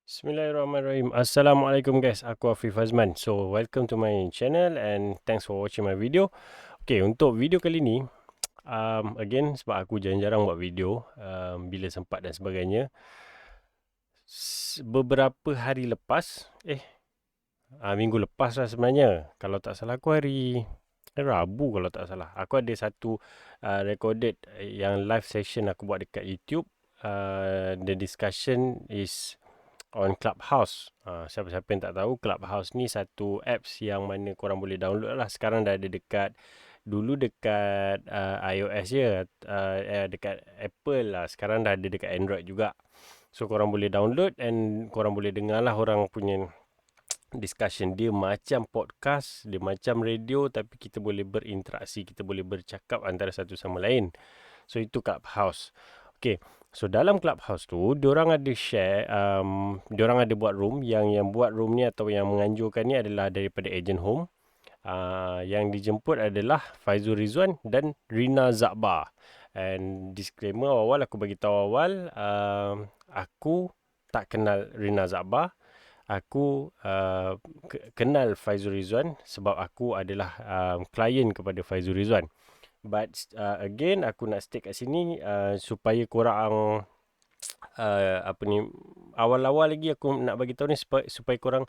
Bismillahirrahmanirrahim. Assalamualaikum guys, aku Afif Azman. So, welcome to my channel and thanks for watching my video. Okay, untuk video kali ni, again sebab aku jarang-jarang buat video bila sempat dan sebagainya. Beberapa hari lepas, minggu lepas lah sebenarnya. Kalau tak salah aku hari Rabu kalau tak salah. Aku ada satu recorded yang live session aku buat dekat YouTube. The discussion is on Clubhouse. Siapa-siapa yang tak tahu, Clubhouse ni satu apps yang mana korang boleh download lah. Sekarang dah ada dulu dekat iOS je, dekat Apple lah. Sekarang dah ada dekat Android juga. So korang boleh download and korang boleh dengar lah orang punya discussion. Dia macam podcast, dia macam radio, tapi kita boleh berinteraksi, kita boleh bercakap antara satu sama lain. So itu Clubhouse. Okay, so dalam Clubhouse tu, diorang ada share, diorang ada buat room. Yang buat room ni atau yang menganjurkan ni adalah daripada Agent Home. Yang dijemput adalah Faizul Rizwan dan Rina Zakbar. And disclaimer awal, aku bagi tahu awal, aku tak kenal Rina Zakbar. Aku kenal Faizul Rizwan sebab aku adalah klien kepada Faizul Rizwan. But again, aku nak stick kat sini supaya korang apa ni, awal-awal lagi aku nak bagi tahu ni supaya korang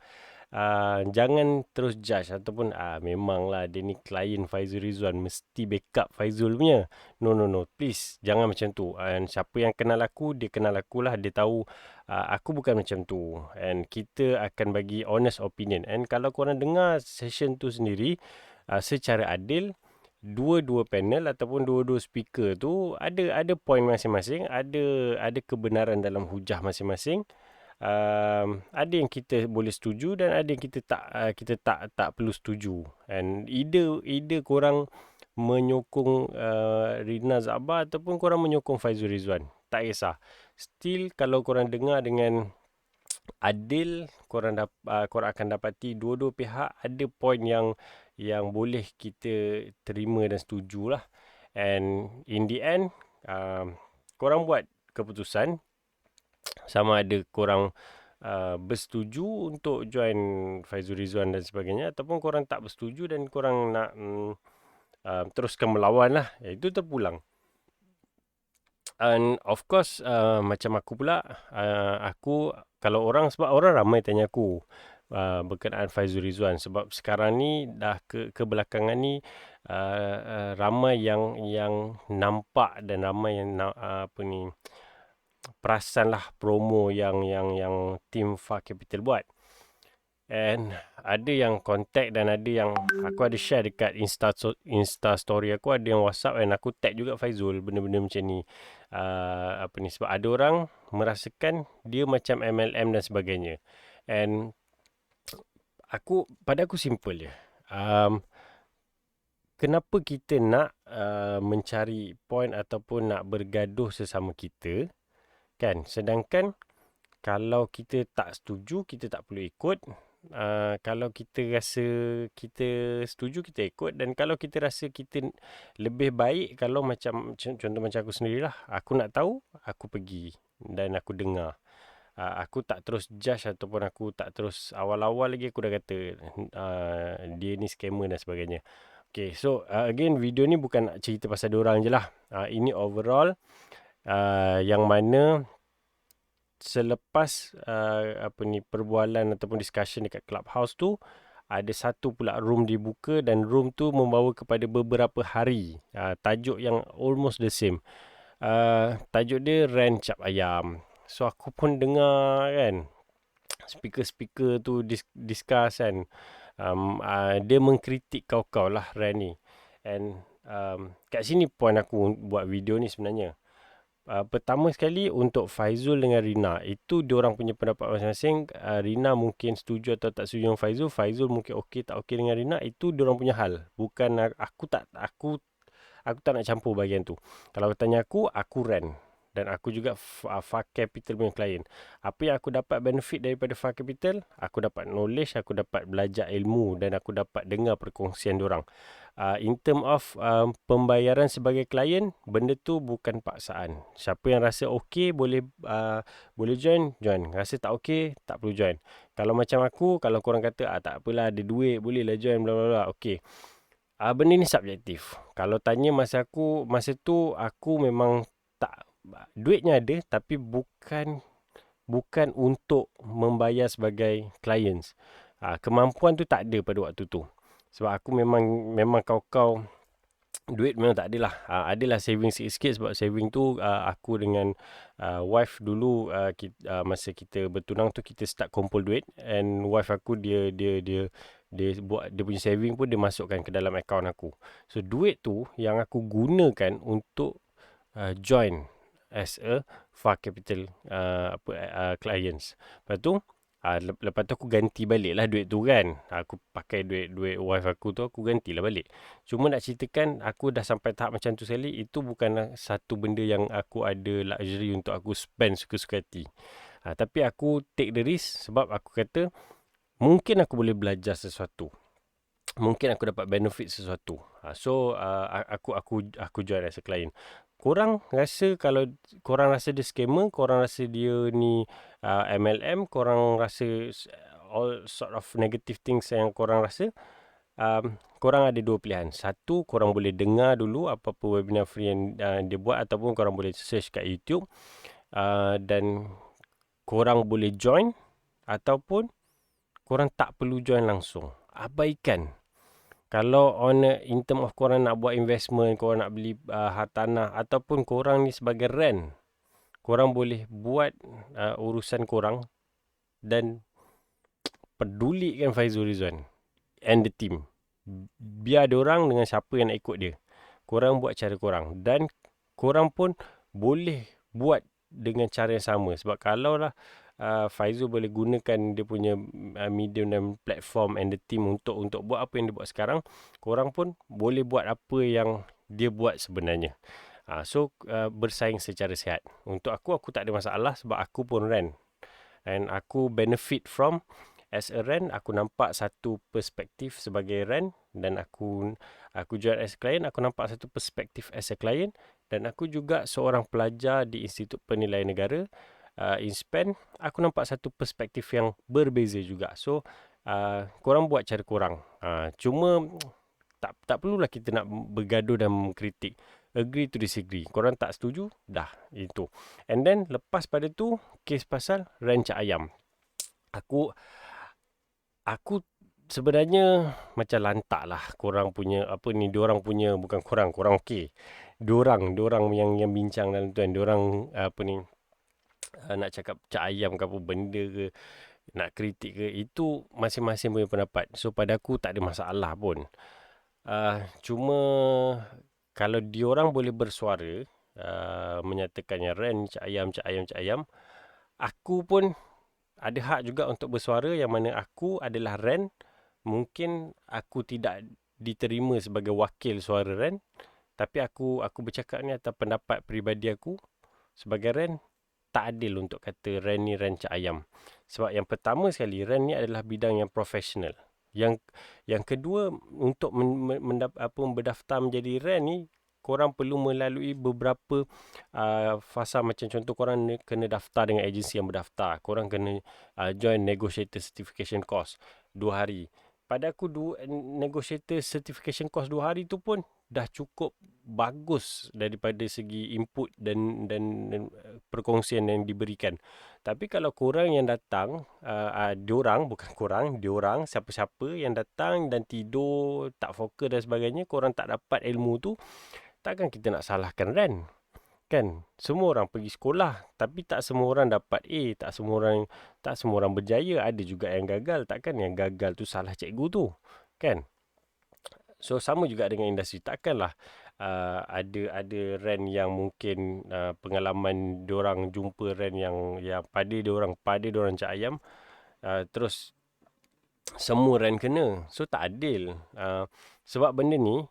jangan terus judge ataupun memanglah dia ni klien Faizul Rizwan, mesti backup Faizul punya. No, please jangan macam tu. And siapa yang kenal aku, dia kenal aku lah, dia tahu aku bukan macam tu. And kita akan bagi honest opinion. And kalau korang dengar session tu sendiri secara adil, dua-dua panel ataupun dua-dua speaker tu ada point masing-masing, ada kebenaran dalam hujah masing-masing. Ada yang kita boleh setuju dan ada yang kita tak perlu setuju. And either korang menyokong Rina Zakbar ataupun korang menyokong Faizul Rizwan, tak kisah. Still kalau korang dengar dengan adil, korang akan dapati dua-dua pihak ada point yang boleh kita terima dan setuju lah. And in the end, korang buat keputusan sama ada korang bersetuju untuk join Faizul Rizwan dan sebagainya, ataupun korang tak bersetuju dan korang nak teruskan melawan lah. Itu terpulang. And of course, macam aku pula, aku kalau sebab orang ramai tanya aku berkenaan Faizul Rizwan, sebab sekarang ni dah kebelakangan ni ramai yang nampak dan ramai yang perasan lah promo yang tim Far Capital buat. And ada yang contact dan ada yang aku ada share dekat Insta story aku, ada yang WhatsApp dan aku tag juga Faizul benda-benda macam ni. Sebab ada orang merasakan dia macam MLM dan sebagainya. And pada aku simple je. Kenapa kita nak mencari point ataupun nak bergaduh sesama kita, kan? Sedangkan kalau kita tak setuju, kita tak perlu ikut. Kalau kita rasa kita setuju, kita ikut. Dan kalau kita rasa kita lebih baik, kalau contoh macam aku sendirilah, aku nak tahu, aku pergi dan aku dengar. Aku tak terus judge ataupun aku tak terus, awal-awal lagi aku dah kata dia ni scammer dan sebagainya. Okay, so again, video ni bukan nak cerita pasal diorang je lah. Ini overall yang mana selepas perbualan ataupun discussion dekat Clubhouse tu, ada satu pula room dibuka dan room tu membawa kepada beberapa hari. Tajuk yang almost the same. Tajuk dia rant cap ayam. So aku pun dengar kan, speaker-speaker tu discuss kan. Dia mengkritik kau-kau lah rant ni. And kat sini point aku buat video ni sebenarnya. Pertama sekali untuk Faizul dengan Rina, itu diorang punya pendapat masing-masing. Rina mungkin setuju atau tak setuju dengan Faizul. Faizul mungkin okey tak okey dengan Rina. Itu diorang punya hal. Bukan aku tak nak campur bahagian tu. Kalau tanya aku rant. dan aku juga Far Capital punya klien. Apa yang aku dapat benefit daripada Far Capital? Aku dapat knowledge, aku dapat belajar ilmu dan aku dapat dengar perkongsian diorang. In term of pembayaran sebagai klien, benda tu bukan paksaan. Siapa yang rasa okey boleh join. Rasa tak okey, tak perlu join. Kalau macam aku, kalau korang kata tak apalah, ada duit, bolehlah join, bla bla bla. Okey. Benda ni subjektif. Kalau tanya masa tu aku memang tak, duitnya ada tapi bukan untuk membayar sebagai clients. Kemampuan tu tak ada pada waktu tu. Sebab aku memang kau duit memang tak adalah. Adalah saving sikit-sikit sebab saving tu aku dengan wife dulu masa kita bertunang tu kita start kumpul duit, and wife aku dia buat dia punya saving pun dia masukkan ke dalam akaun aku. So duit tu yang aku gunakan untuk join as a Far Capital clients. Lepas tu lepas tu aku ganti balik lah duit tu kan. Aku pakai duit wife aku tu, aku gantilah balik. Cuma nak ceritakan, aku dah sampai tahap macam tu sekali, itu bukanlah satu benda yang aku ada luxury untuk aku spend suka-suka hati. Tapi aku take the risk sebab aku kata, mungkin aku boleh belajar sesuatu. Mungkin aku dapat benefit sesuatu. So, aku join as a client. Korang rasa kalau korang rasa dia scammer, korang rasa dia ni MLM, korang rasa all sort of negative things yang korang rasa, korang ada dua pilihan. Satu, korang boleh dengar dulu apa-apa webinar free yang dia buat, ataupun korang boleh search kat YouTube dan korang boleh join, ataupun korang tak perlu join langsung. Abaikan. Kalau in term of korang nak buat investment, korang nak beli hartanah, ataupun korang ni sebagai rent, korang boleh buat urusan korang dan pedulikan Faizul Rizwan and the team. Biar diorang dengan siapa yang nak ikut dia. Korang buat cara korang. Dan korang pun boleh buat dengan cara yang sama. Sebab kalau lah Faizul boleh gunakan dia punya medium dan platform and the team untuk buat apa yang dia buat sekarang, korang pun boleh buat apa yang dia buat sebenarnya. So bersaing secara sihat. Untuk aku tak ada masalah sebab aku pun rent. And aku benefit from, as a rent, aku nampak satu perspektif sebagai rent, dan aku join as a client, aku nampak satu perspektif as a client, dan aku juga seorang pelajar di Institut Penilaian Negara, InSpan, aku nampak satu perspektif yang berbeza juga. So, korang buat cara korang. Cuma tak perlulah kita nak bergaduh dan mengkritik. Agree to disagree. Korang tak setuju, dah itu. And then lepas pada tu, kes pasal rent Cak Ayam. Aku sebenarnya macam lantak lah korang punya apa ni, diorang punya, bukan korang okey. Diorang yang bincang dalam tu kan. Diorang apa ni, nak cakap Cak Ayam ke apa benda ke, nak kritik ke, itu masing-masing punya pendapat. So pada aku tak ada masalah pun. Cuma kalau diorang boleh bersuara menyatakan yang rent Cak Ayam, aku pun ada hak juga untuk bersuara yang mana aku adalah rent. Mungkin aku tidak diterima sebagai wakil suara rent, tapi aku bercakap ni atas pendapat peribadi aku. Sebagai rent, tak adil untuk kata rent ni rent Cak Ayam. Sebab yang pertama sekali, rent ni adalah bidang yang profesional. Yang kedua, untuk berdaftar menjadi rent ni, korang perlu melalui beberapa fasa. Macam contoh, korang kena daftar dengan agensi yang berdaftar. Korang kena join negotiator certification course 2 hari. Pada aku, negotiator certification course 2 hari tu pun dah cukup bagus daripada segi input dan perkongsian yang diberikan. Tapi kalau korang yang datang, diorang siapa-siapa yang datang dan tidur, tak fokus dan sebagainya, korang tak dapat ilmu tu, takkan kita nak salahkan rent. Kan, semua orang pergi sekolah, tapi tak semua orang dapat A, tak semua orang berjaya, ada juga yang gagal. Takkan yang gagal tu salah cikgu tu, kan? So sama juga dengan industri. Takkanlah ada rent yang mungkin pengalaman diorang jumpa rent yang pada diorang Cak Ayam, terus semua rent kena. So tak adil. Sebab benda ni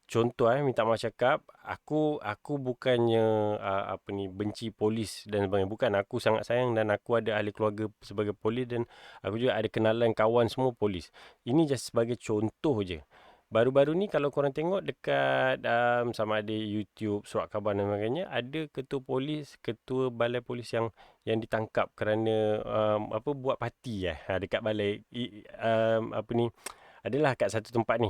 contoh minta maaf cakap, aku bukannya benci polis dan sebagainya. Bukan, aku sangat sayang dan aku ada ahli keluarga sebagai polis dan aku juga ada kenalan kawan semua polis. Ini just sebagai contoh je. Baru-baru ni kalau korang tengok dekat sama ada YouTube, surat khabar dan sebagainya, ada ketua balai polis yang ditangkap kerana buat parti dekat balai adalah kat satu tempat ni.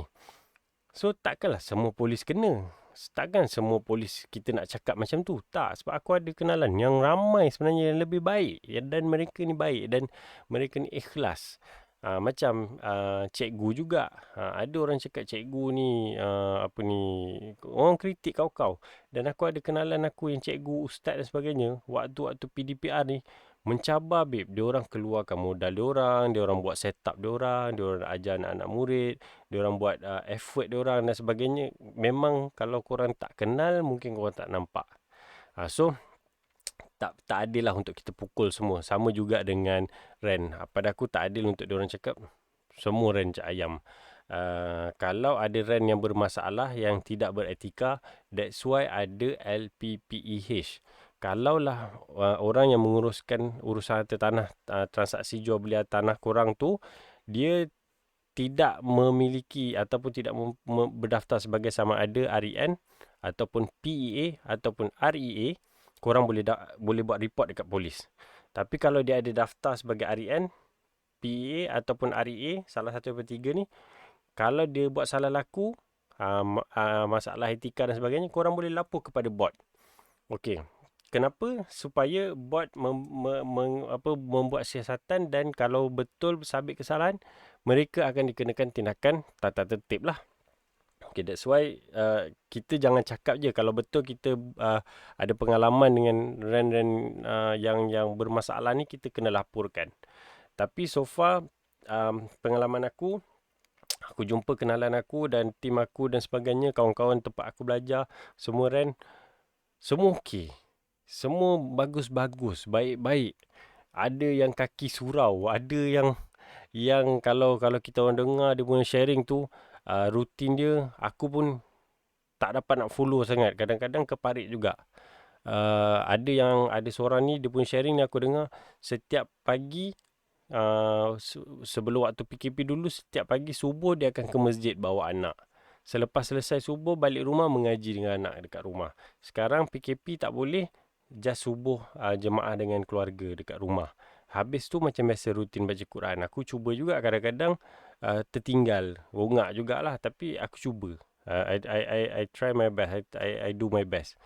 So takkanlah semua polis kena. Takkan semua polis kita nak cakap macam tu. Tak, sebab aku ada kenalan yang ramai sebenarnya yang lebih baik. Dan mereka ni baik dan mereka ni ikhlas. Macam cikgu juga. Ada orang cakap cikgu ni orang kritik kau-kau. Dan aku ada kenalan aku yang cikgu, ustaz dan sebagainya. Waktu PDPR ni mencabar babe. Diorang keluarkan modal diorang buat setup diorang ajar anak-anak murid, diorang buat effort diorang dan sebagainya. Memang kalau korang tak kenal, mungkin korang tak nampak. So tak adil lah untuk kita pukul semua. Sama juga dengan rent. Pada aku tak adil untuk diorang cakap semua rent cak ayam. Kalau ada rent yang bermasalah, yang tidak beretika, that's why ada LPPEH. Kalaulah orang yang menguruskan urusan harta tanah, transaksi jual beli tanah korang tu, dia tidak memiliki ataupun tidak berdaftar sebagai sama ada REN ataupun PEA ataupun REA, korang boleh buat report dekat polis. Tapi kalau dia ada daftar sebagai REN, PEA ataupun REA, salah satu daripada tiga ni, kalau dia buat salah laku, masalah etika dan sebagainya, korang boleh lapor kepada board. Okey. Kenapa? Supaya board membuat siasatan dan kalau betul sabit kesalahan, mereka akan dikenakan tindakan tata tertib lah. Okay, that's why kita jangan cakap je. Kalau betul kita ada pengalaman dengan rent-rent yang bermasalah ni, kita kena laporkan. Tapi so far, pengalaman aku jumpa kenalan aku dan tim aku dan sebagainya, kawan-kawan tempat aku belajar, semua rent, semua okey. Semua bagus-bagus, baik-baik. Ada yang kaki surau, ada yang kalau kita orang dengar dia punya sharing tu, rutin dia, aku pun tak dapat nak follow sangat. Kadang-kadang keparit juga. Ada seorang ni, dia punya sharing ni aku dengar, setiap pagi, sebelum waktu PKP dulu, setiap pagi subuh dia akan ke masjid bawa anak. Selepas selesai subuh, balik rumah mengaji dengan anak dekat rumah. Sekarang PKP tak boleh, just subuh jemaah dengan keluarga dekat rumah. Habis tu macam biasa rutin baca Quran. Aku cuba juga kadang-kadang tertinggal. Rongak jugalah, tapi aku cuba. I try my best. I do my best.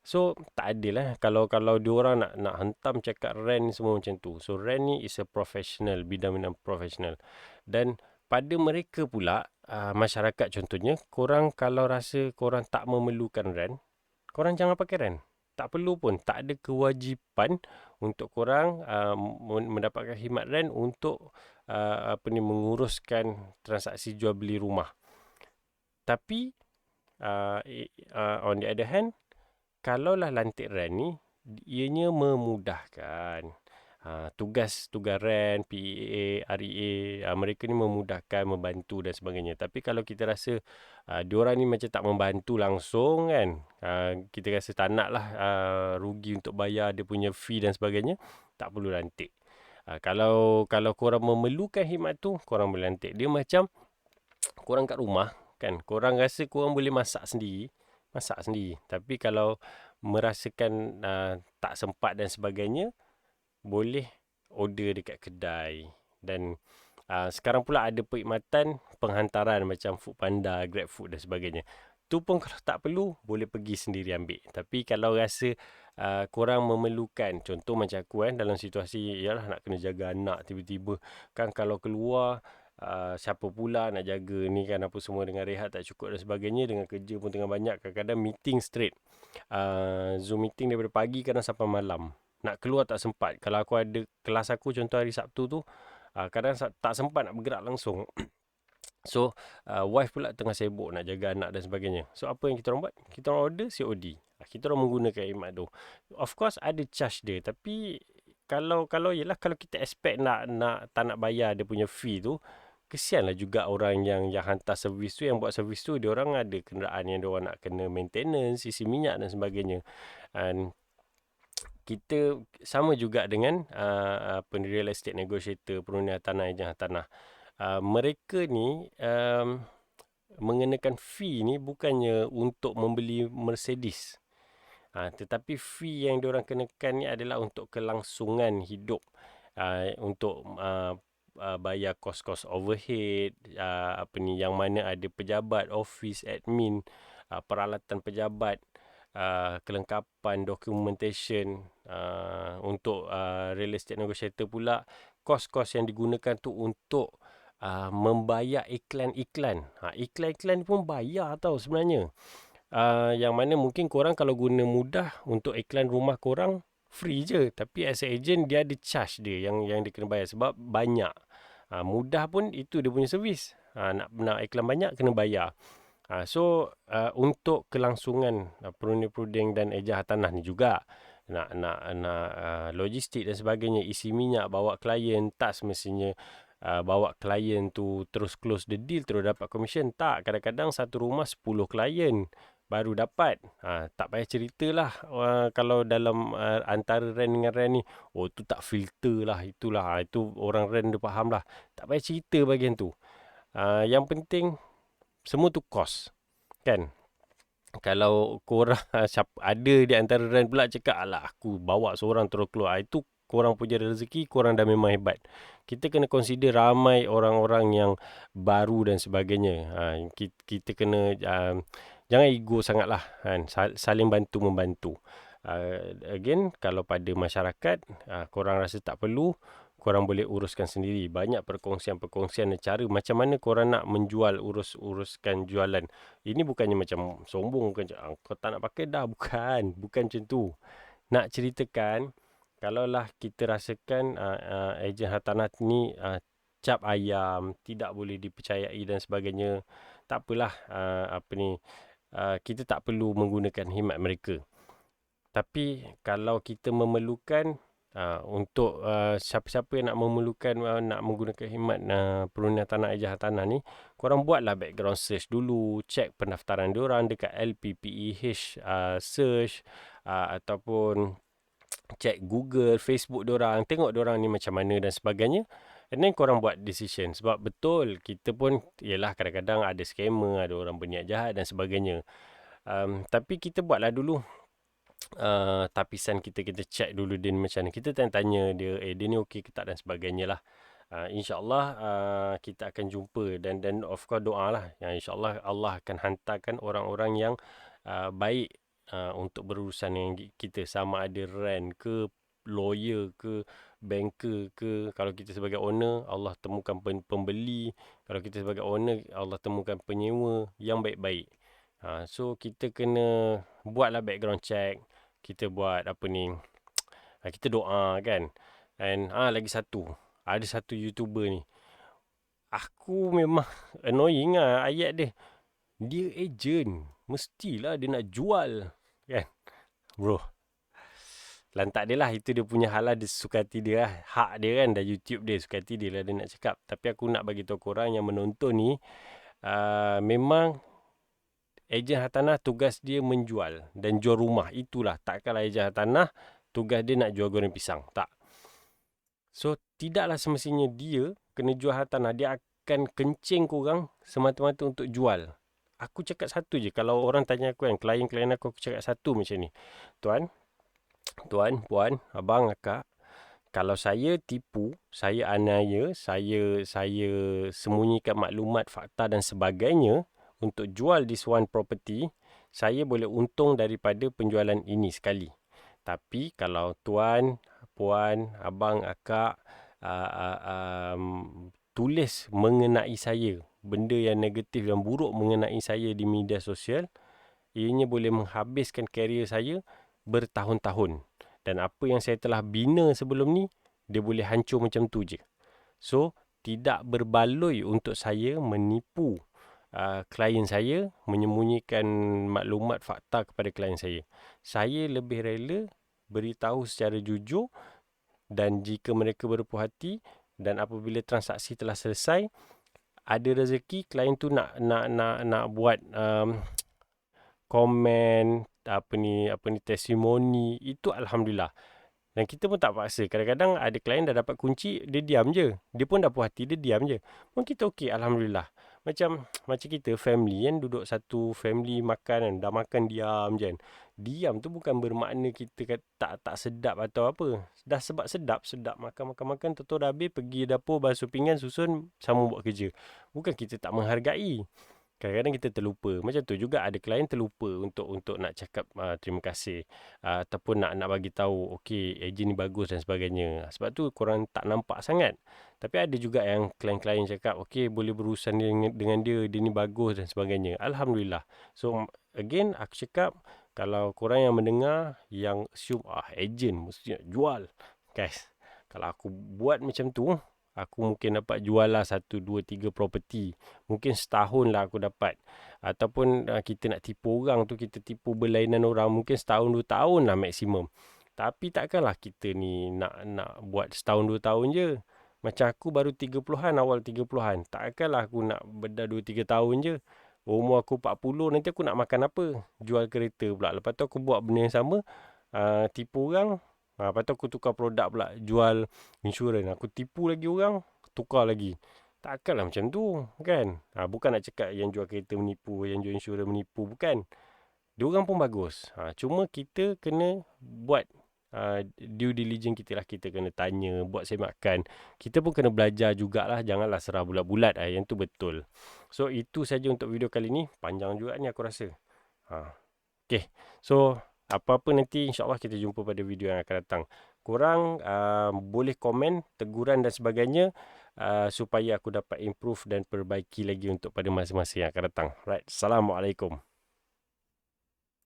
So tak adil kalau diorang nak hentam cakap rent semua macam tu. So rent ni is a professional, bidang-bidang professional. Dan pada mereka pula, masyarakat contohnya, korang kalau rasa korang tak memerlukan rent, korang jangan pakai rent. Tak perlu pun. Tak ada kewajipan untuk korang mendapatkan khidmat rent untuk menguruskan transaksi jual beli rumah. Tapi on the other hand, kalaulah lantik rent ni, ianya memudahkan. Tugas rent, PEA, REA, mereka ni memudahkan, membantu dan sebagainya. Tapi kalau kita rasa diorang ni macam tak membantu langsung kan, kita rasa tak nak lah rugi untuk bayar dia punya fee dan sebagainya, tak perlu lantik. Kalau korang memerlukan khidmat tu, korang boleh lantik. Dia macam korang kat rumah kan, korang rasa korang boleh masak sendiri. Tapi kalau merasakan tak sempat dan sebagainya, boleh order dekat kedai. Dan sekarang pula ada perkhidmatan penghantaran macam Foodpanda, GrabFood dan sebagainya. Tu pun kalau tak perlu, boleh pergi sendiri ambil. Tapi kalau rasa korang memerlukan, contoh macam aku dalam situasi ialah nak kena jaga anak tiba-tiba, kan kalau keluar, siapa pula nak jaga ni kan, apa semua dengan rehat tak cukup dan sebagainya, dengan kerja pun tengah banyak, kadang-kadang meeting straight, Zoom meeting daripada pagi kadang sampai malam, nak keluar tak sempat. Kalau aku ada kelas aku contoh hari Sabtu tu, kadang tak sempat nak bergerak langsung. So wife pula tengah sibuk nak jaga anak dan sebagainya. So apa yang kita orang buat? Kita orang order COD. Kita orang menggunakan khidmat tu. Of course ada charge dia, tapi kalau kita expect nak tak nak bayar dia punya fee tu, kesianlah juga orang yang hantar servis tu, yang buat servis tu, dia orang ada kenderaan yang dia orang nak kena maintenance, isi minyak dan sebagainya. Dan kita sama juga dengan real estate negotiator, perunia tanah, ejen tanah. Mereka ni mengenakan fee ni bukannya untuk membeli Mercedes. Tetapi fee yang diorang kenakan ni adalah untuk kelangsungan hidup, untuk bayar kos-kos overhead, yang mana ada pejabat, office, admin, peralatan pejabat, kelengkapan documentation. Untuk real estate negotiator pula, kos-kos yang digunakan tu untuk membayar iklan-iklan. Iklan-iklan pun bayar tau sebenarnya. Yang mana mungkin korang kalau guna mudah untuk iklan rumah korang, free je. Tapi as a agent, dia ada charge dia yang dia kena bayar sebab banyak. Mudah pun itu dia punya servis. Nak iklan banyak, kena bayar. So, untuk kelangsungan perunding-perunding dan ejen tanah ni juga, nak logistik dan sebagainya, isi minyak, bawa klien, tak semestinya bawa klien tu terus close the deal terus dapat commission. Tak, kadang-kadang satu rumah 10 klien baru dapat. Tak payah ceritalah kalau dalam antara rent dengan rent ni, oh tu tak filter lah, itulah, itu orang rent dia faham lah. Tak payah cerita bahagian tu. Yang penting semua tu cost, kan? Kalau korang ada di antara rent pula cakap, alah aku bawa seorang terus keluar, itu korang punya rezeki, korang dah memang hebat. Kita kena consider ramai orang-orang yang baru dan sebagainya. Kita kena jangan ego sangatlah, kan? Saling bantu-membantu. Again, kalau pada masyarakat korang rasa tak perlu, korang boleh uruskan sendiri. Banyak perkongsian-perkongsian cara macam mana korang nak menjual, uruskan jualan. Ini bukannya macam sombong, bukan kau tak nak pakai dah, bukan macam tu. Nak ceritakan, kalaulah kita rasakan ejen hartanah ni cap ayam, tidak boleh dipercayai dan sebagainya, tak apalah, kita tak perlu menggunakan khidmat mereka. Tapi kalau kita memerlukan, untuk siapa-siapa yang nak memerlukan, nak menggunakan khidmat perundingan tanah, ejen tanah ni, korang buatlah background search dulu, cek pendaftaran diorang dekat LPPEH search, ataupun cek Google, Facebook diorang, tengok diorang ni macam mana dan sebagainya. And then korang buat decision. Sebab betul, kita pun, yelah kadang-kadang ada scammer, ada orang berniat jahat dan sebagainya. Tapi kita buatlah dulu tapisan kita check dulu dia ni macam mana. Kita tanya-tanya dia, dia ni okey ke tak dan sebagainya lah. InsyaAllah kita akan jumpa dan of course doa lah. InsyaAllah Allah akan hantarkan orang-orang yang baik untuk berurusan dengan kita, sama ada rent ke, lawyer ke, banker ke. Kalau kita sebagai owner, Allah temukan pembeli. Kalau kita sebagai owner, Allah temukan penyewa yang baik-baik. So kita kena buatlah background check. Kita buat kita doa, kan. And lagi satu, ada satu YouTuber ni, aku memang annoying ayat dia. Dia ejen, mestilah dia nak jual, kan. Bro, lantak dia lah, itu dia punya hal lah, dia suka hati dia lah. Hak dia kan, dah YouTube dia, suka hati dia lah dia nak cakap. Tapi aku nak bagi tahu korang yang menonton ni, memang ejen hartanah tugas dia menjual dan jual rumah. Itulah, takkanlah ejen hartanah tugas dia nak jual goreng pisang. Tak. So, tidaklah semestinya dia kena jual hartanah. Dia akan kencing korang semata-mata untuk jual. Aku cakap satu je. Kalau orang tanya aku kan, klien-klien aku cakap satu macam ni. Tuan, puan, abang, akak, kalau saya tipu, saya aniaya, saya sembunyikan maklumat, fakta dan sebagainya untuk jual this one property, saya boleh untung daripada penjualan ini sekali. Tapi kalau tuan, puan, abang, akak tulis mengenai saya, benda yang negatif dan buruk mengenai saya di media sosial, ianya boleh menghabiskan karier saya bertahun-tahun. Dan apa yang saya telah bina sebelum ni, dia boleh hancur macam tu je. So, tidak berbaloi untuk saya menipu klien saya, menyembunyikan maklumat fakta kepada klien saya. Saya lebih rela beritahu secara jujur, dan jika mereka berpuas hati dan apabila transaksi telah selesai, ada rezeki klien tu nak buat komen, apa ni testimoni, itu alhamdulillah. Dan kita pun tak paksa. Kadang-kadang ada klien dah dapat kunci, dia diam je. Dia pun dah puas hati, dia diam je. Pun kita okey, alhamdulillah. Macam kita family kan, duduk satu family makan kan, dah makan diam je kan. Diam tu bukan bermakna kita tak sedap atau apa. Dah sebab sedap makan, tahu dah habis, pergi dapur basuh pinggan, susun, sambung buat kerja. Bukan kita tak menghargai. Kadang-kadang kita terlupa. Macam tu juga ada klien terlupa untuk nak cakap terima kasih, ataupun nak bagi tahu okey ejen ni bagus dan sebagainya. Sebab tu korang tak nampak sangat. Tapi ada juga yang klien-klien cakap okey boleh berurusan dengan dia ni bagus dan sebagainya. Alhamdulillah. So again aku cakap, kalau korang yang mendengar yang assume ejen mesti nak jual. Guys, kalau aku buat macam tu, aku mungkin dapat jual lah 1, 2, 3 property. Mungkin setahun lah aku dapat. Ataupun kita nak tipu orang tu, kita tipu berlainan orang, mungkin setahun 2 tahun lah maksimum. Tapi takkanlah kita ni nak buat setahun 2 tahun je. Macam aku baru 30-an, awal 30-an. Takkanlah aku nak bedah 2, 3 tahun je. Umur aku 40, nanti aku nak makan apa? Jual kereta pula. Lepas tu aku buat benda yang sama, tipu orang. Lepas tu aku tukar produk pula, jual insurans. Aku tipu lagi orang, tukar lagi. Takkanlah macam tu, kan? Bukan nak cakap yang jual kereta menipu, yang jual insurans menipu, bukan. Diorang pun bagus. Cuma kita kena buat due diligence kita lah. Kita kena tanya, buat semakan. Kita pun kena belajar jugalah. Janganlah serah bulat-bulat. Yang tu betul. So, itu saja untuk video kali ni. Panjang juga ni aku rasa. Okay. So, apa-apa nanti insyaAllah kita jumpa pada video yang akan datang. Korang boleh komen, teguran dan sebagainya, supaya aku dapat improve dan perbaiki lagi untuk pada masa-masa yang akan datang. Right. Assalamualaikum.